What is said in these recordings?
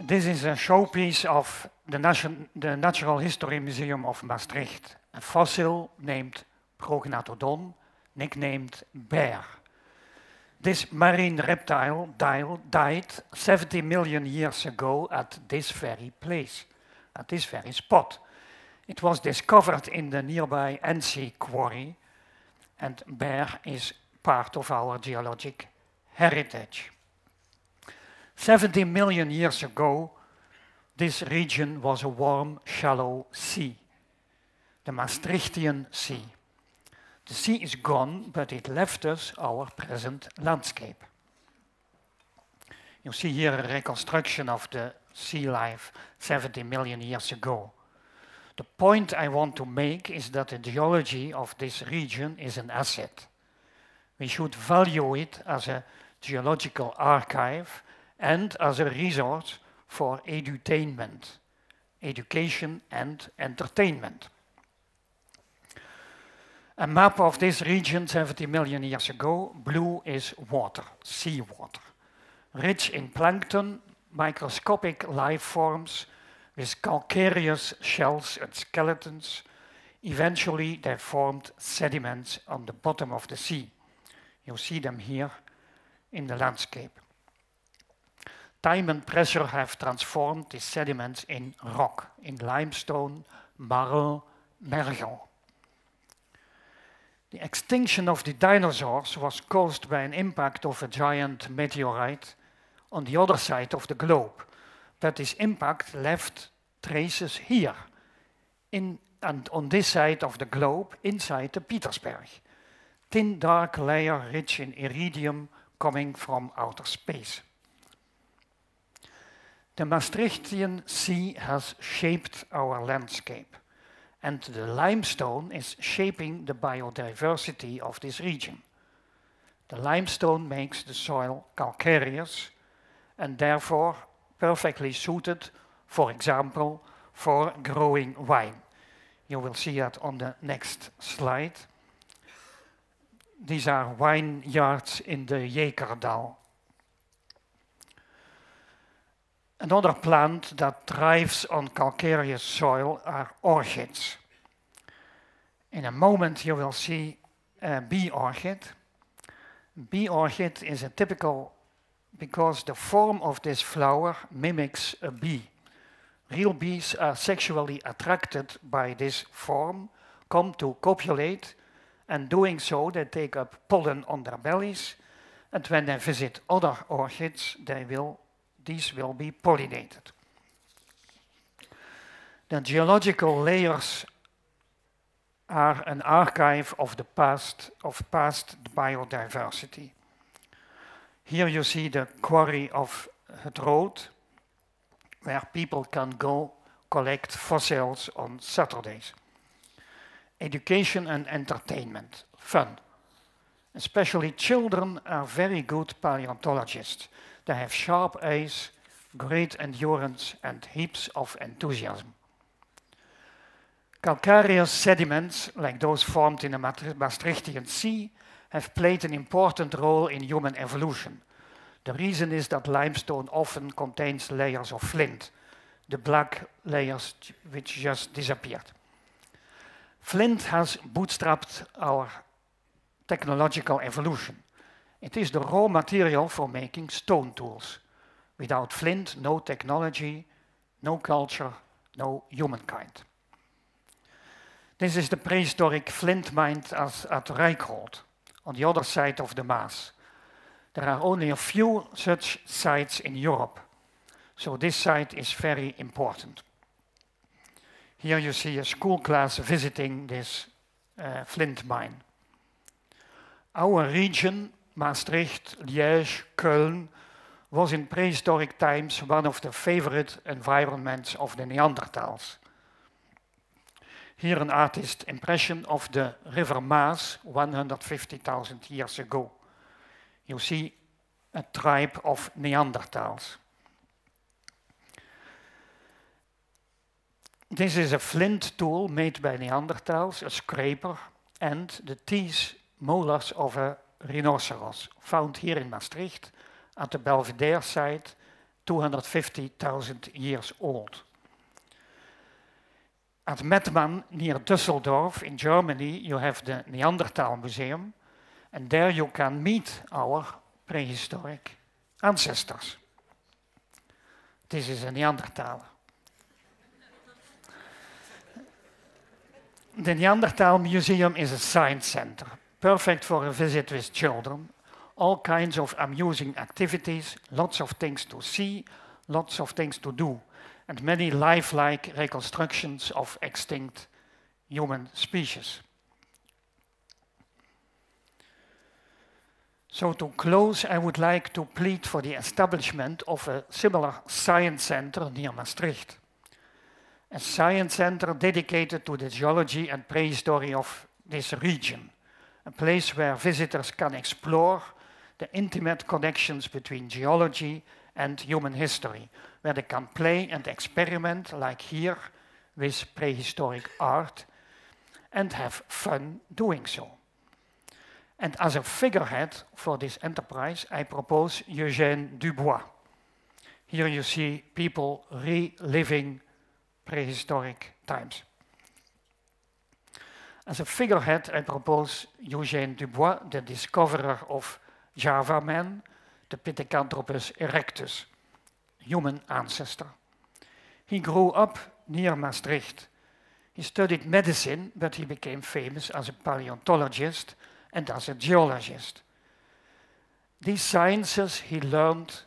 This is a showpiece of the Natural History Museum of Maastricht. A fossil named Prognathodon, nicknamed bear. This marine reptile died 70 million years ago at this very place, at this very spot. It was discovered in the nearby NC quarry, and bear is part of our geologic heritage. 70 million years ago, this region was a warm, shallow sea, the Maastrichtian Sea. The sea is gone, but it left us our present landscape. You see here a reconstruction of the sea life 70 million years ago. The point I want to make is that the geology of this region is an asset. We should value it as a geological archive and as a resource for edutainment, education and entertainment. A map of this region 70 million years ago. Blue is water, seawater, rich in plankton, microscopic life forms with calcareous shells and skeletons. Eventually they formed sediments on the bottom of the sea. You see them here in the landscape. Time and pressure have transformed these sediments in rock, in limestone, marl, mergel. The extinction of the dinosaurs was caused by an impact of a giant meteorite on the other side of the globe. But this impact left traces here, and on this side of the globe, inside the Petersberg. Thin dark layer rich in iridium coming from outer space. The Maastrichtian Sea has shaped our landscape, and the limestone is shaping the biodiversity of this region. The limestone makes the soil calcareous and therefore perfectly suited, for example, for growing wine. You will see that on the next slide. These are vineyards in the Jekerdal. Another plant that thrives on calcareous soil are orchids. In a moment you will see a bee orchid. Bee orchid is a typical because the form of this flower mimics a bee. Real bees are sexually attracted by this form, come to copulate, and doing so they take up pollen on their bellies, and when they visit other orchids, these will be pollinated. The geological layers are an archive of the past biodiversity. Here you see the quarry of Het Rood, where people can go collect fossils on Saturdays. Education and entertainment, fun. Especially children are very good paleontologists. They have sharp eyes, great endurance, and heaps of enthusiasm. Calcareous sediments, like those formed in the Maastrichtian Sea, have played an important role in human evolution. The reason is that limestone often contains layers of flint, the black layers which just disappeared. Flint has bootstrapped our technological evolution. It is the raw material for making stone tools. Without flint, no technology, no culture, no humankind. This is the prehistoric flint mine at Rijkhold, on the other side of the Maas. There are only a few such sites in Europe, so this site is very important. Here you see a school class visiting this flint mine. Our region, Maastricht, Liège, Köln, was in prehistoric times one of the favorite environments of the Neanderthals. Here an artist's impression of the river Maas 150,000 years ago. You see a tribe of Neanderthals. This is a flint tool made by Neanderthals, a scraper, and the teeth molars of a rhinoceros, found here in Maastricht at the Belvedere site 250,000 years old. At Mettmann, near Düsseldorf in Germany, you have the Neanderthal Museum, and there you can meet our prehistoric ancestors. This is a Neanderthaler. The Neanderthal Museum is a science center, perfect for a visit with children. All kinds of amusing activities, lots of things to see, lots of things to do, and many lifelike reconstructions of extinct human species. So to close, I would like to plead for the establishment of a similar science center near Maastricht. A science center dedicated to the geology and prehistory of this region. A place where visitors can explore the intimate connections between geology and human history, where they can play and experiment, like here, with prehistoric art, and have fun doing so. And as a figurehead for this enterprise, I propose Eugène Dubois. Here you see people reliving prehistoric times. As a figurehead, I propose Eugène Dubois, the discoverer of Java man, the Pithecanthropus erectus, human ancestor. He grew up near Maastricht. He studied medicine, but he became famous as a paleontologist and as a geologist. These sciences he learned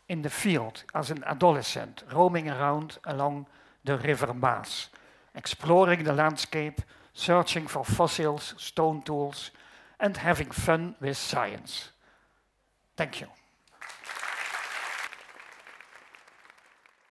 in the field as an adolescent, roaming around along the River Maas, exploring the landscape, searching for fossils, stone tools, and having fun with science. Thank you.